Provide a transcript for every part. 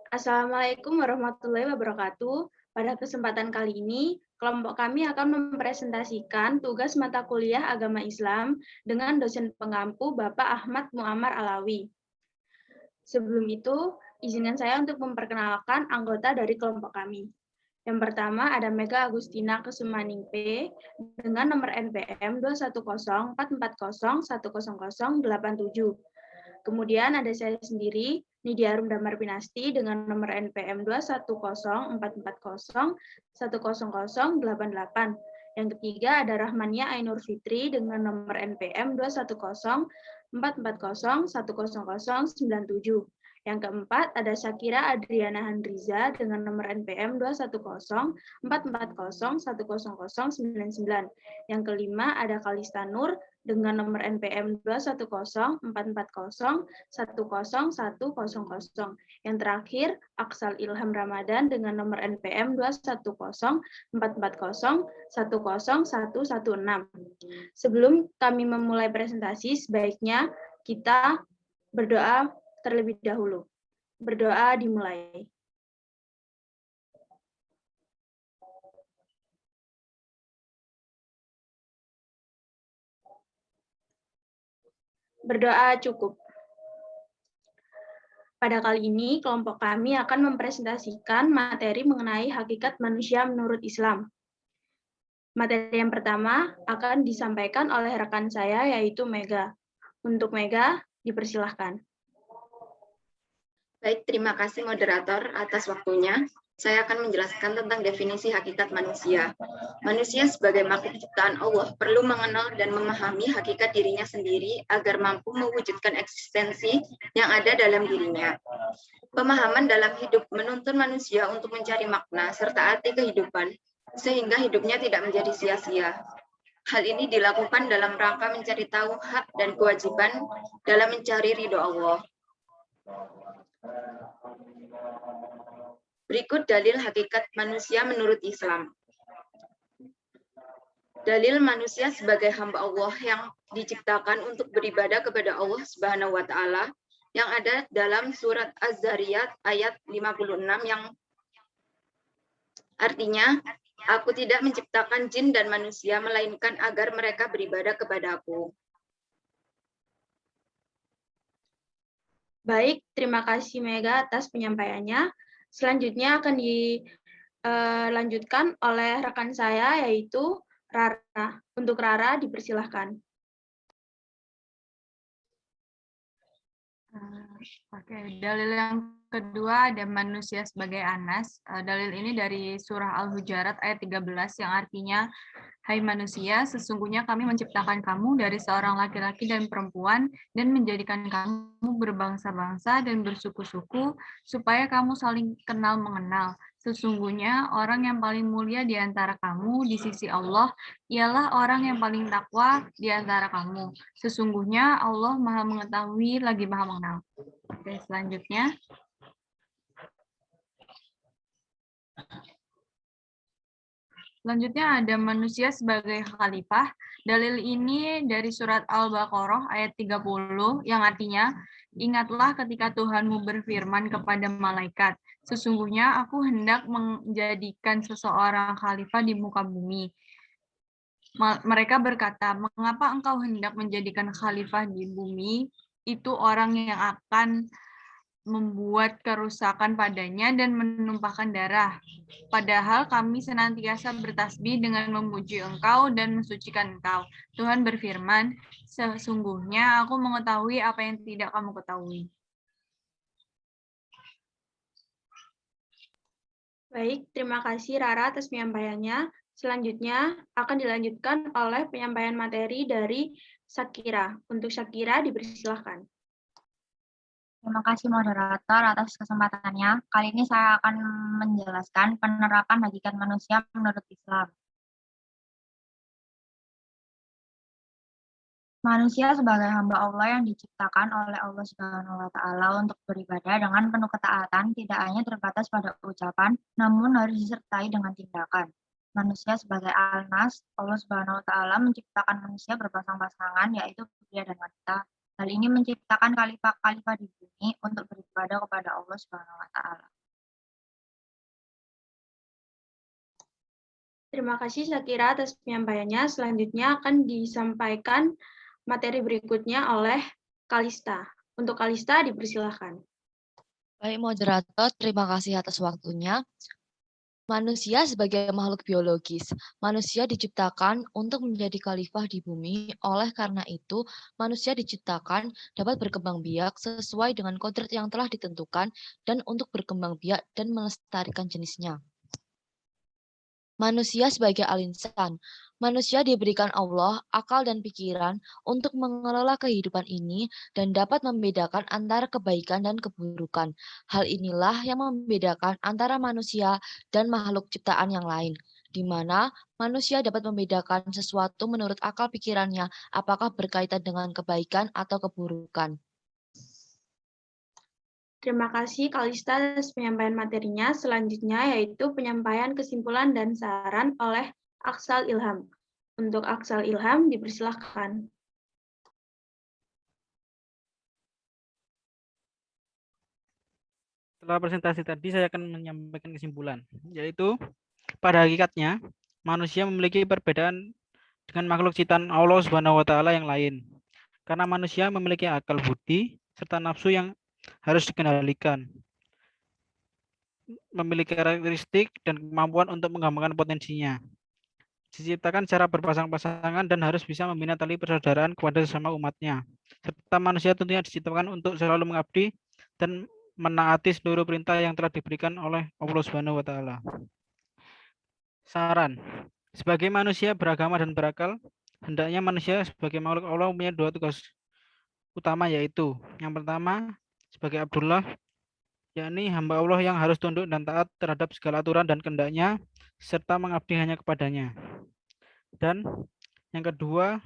Assalamualaikum warahmatullahi wabarakatuh. Pada kesempatan kali ini, kelompok kami akan mempresentasikan tugas mata kuliah Agama Islam dengan dosen pengampu Bapak Ahmad Muammar Alawi. Sebelum itu, izinkan saya untuk memperkenalkan anggota dari kelompok kami. Yang pertama ada Mega Agustina Kesumaningpe dengan nomor NPM 21044010087. Kemudian ada saya sendiri, Nidia Arum Damar Pinasti dengan nomor NPM 21044010088. Yang ketiga ada Rahmania Ainur Fitri dengan nomor NPM 21044010097. Yang keempat ada Syakira Adriana Handriza dengan nomor NPM 21044010099. Yang kelima ada Kalista Nur dengan nomor NPM 21044010100. Yang terakhir, Aksal Ilham Ramadan dengan nomor NPM 21044010116. Sebelum kami memulai presentasi, sebaiknya kita berdoa terlebih dahulu. Berdoa dimulai. Berdoa cukup. Pada kali ini, kelompok kami akan mempresentasikan materi mengenai hakikat manusia menurut Islam. Materi yang pertama akan disampaikan oleh rekan saya, yaitu Mega. Untuk Mega, dipersilahkan. Baik, terima kasih moderator atas waktunya. Saya akan menjelaskan tentang definisi hakikat manusia. Manusia sebagai makhluk ciptaan Allah perlu mengenal dan memahami hakikat dirinya sendiri agar mampu mewujudkan eksistensi yang ada dalam dirinya. Pemahaman dalam hidup menuntun manusia untuk mencari makna serta arti kehidupan, sehingga hidupnya tidak menjadi sia-sia. Hal ini dilakukan dalam rangka mencari tahu hak dan kewajiban dalam mencari ridho Allah. Berikut dalil hakikat manusia menurut Islam. Dalil manusia sebagai hamba Allah yang diciptakan untuk beribadah kepada Allah Subhanahu wa taala yang ada dalam surat Az-Zariyat ayat 56 yang artinya, aku tidak menciptakan jin dan manusia melainkan agar mereka beribadah kepadaku. Baik, terima kasih Mega atas penyampaiannya. Selanjutnya akan dilanjutkan oleh rekan saya, yaitu Rara. Untuk Rara, dipersilahkan. Oke, dalil yang kedua ada manusia sebagai Anas. Dalil ini dari surah Al-Hujurat ayat 13 yang artinya, hai manusia, sesungguhnya kami menciptakan kamu dari seorang laki-laki dan perempuan dan menjadikan kamu berbangsa-bangsa dan bersuku-suku supaya kamu saling kenal mengenal. Sesungguhnya orang yang paling mulia di antara kamu di sisi Allah ialah orang yang paling takwa di antara kamu. Sesungguhnya Allah Maha Mengetahui lagi Maha Mengenal. Oke, selanjutnya. Selanjutnya ada manusia sebagai khalifah. Dalil ini dari surat Al-Baqarah ayat 30 yang artinya, ingatlah ketika Tuhanmu berfirman kepada malaikat, sesungguhnya aku hendak menjadikan seseorang khalifah di muka bumi. Mereka berkata, mengapa engkau hendak menjadikan khalifah di bumi? Itu orang yang akan membuat kerusakan padanya dan menumpahkan darah. Padahal kami senantiasa bertasbih dengan memuji engkau dan mensucikan engkau. Tuhan berfirman, sesungguhnya aku mengetahui apa yang tidak kamu ketahui. Baik, terima kasih Rara atas penyampaiannya. Selanjutnya akan dilanjutkan oleh penyampaian materi dari Syakira. Untuk Syakira, dipersilahkan. Terima kasih moderator atas kesempatannya. Kali ini saya akan menjelaskan penerapan hakikat manusia menurut Islam. Manusia sebagai hamba Allah yang diciptakan oleh Allah Subhanahu wa taala untuk beribadah dengan penuh ketaatan, tidak hanya terbatas pada ucapan, namun harus disertai dengan tindakan. manusia sebagai Al-Nas, Allah Subhanahu wa taala menciptakan manusia berpasang-pasangan yaitu pria dan wanita. Hal ini menciptakan khalifah-khalifah di bumi untuk beribadah kepada Allah Subhanahu wa taala. Terima kasih Syakira atas penyampaiannya. Selanjutnya akan disampaikan materi berikutnya oleh Kalista. Untuk Kalista dipersilahkan. Baik, moderator, terima kasih atas waktunya. Manusia sebagai makhluk biologis, manusia diciptakan untuk menjadi khalifah di bumi. Oleh karena itu, manusia diciptakan dapat berkembang biak sesuai dengan kodrat yang telah ditentukan dan untuk berkembang biak dan melestarikan jenisnya. Manusia sebagai al-insan, manusia diberikan Allah akal dan pikiran untuk mengelola kehidupan ini dan dapat membedakan antara kebaikan dan keburukan. Hal inilah yang membedakan antara manusia dan makhluk ciptaan yang lain, di mana manusia dapat membedakan sesuatu menurut akal pikirannya apakah berkaitan dengan kebaikan atau keburukan. Terima kasih Kalista atas penyampaian materinya. Selanjutnya yaitu penyampaian kesimpulan dan saran oleh Aksal Ilham. Untuk Aksal Ilham dipersilahkan. Setelah presentasi tadi, saya akan menyampaikan kesimpulan, yaitu pada hakikatnya manusia memiliki perbedaan dengan makhluk ciptaan Allah Subhanahu wa taala yang lain. Karena manusia memiliki akal budi serta nafsu yang harus dikendalikan, memiliki karakteristik dan kemampuan untuk mengembangkan potensinya. Diciptakan secara berpasang-pasangan dan harus bisa membina tali persaudaraan kepada sesama umatnya. Serta manusia tentunya diciptakan untuk selalu mengabdi dan menaati seluruh perintah yang telah diberikan oleh Allah Subhanahu wa taala. Saran. Sebagai manusia beragama dan berakal, hendaknya manusia sebagai makhluk Allah punya dua tugas utama, yaitu yang pertama sebagai Abdullah, yakni hamba Allah yang harus tunduk dan taat terhadap segala aturan dan kehendaknya serta mengabdi hanya kepadanya. Dan yang kedua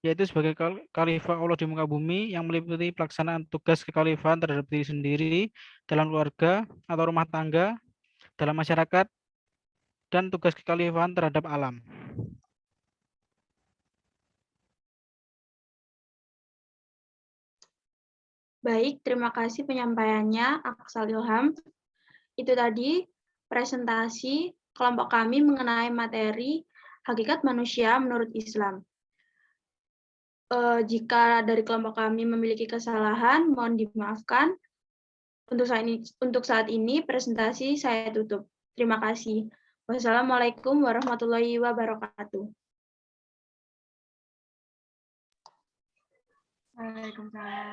yaitu sebagai khalifah Allah di muka bumi yang meliputi pelaksanaan tugas kekhalifahan terhadap diri sendiri, dalam keluarga atau rumah tangga, dalam masyarakat, dan tugas kekhalifahan terhadap alam. Baik, terima kasih penyampaiannya Aksal Ilham. Itu tadi presentasi kelompok kami mengenai materi hakikat manusia menurut Islam. Jika dari kelompok kami memiliki kesalahan, mohon dimaafkan. Untuk saat ini presentasi saya tutup. Terima kasih. Wassalamualaikum warahmatullahi wabarakatuh. Waalaikumsalam.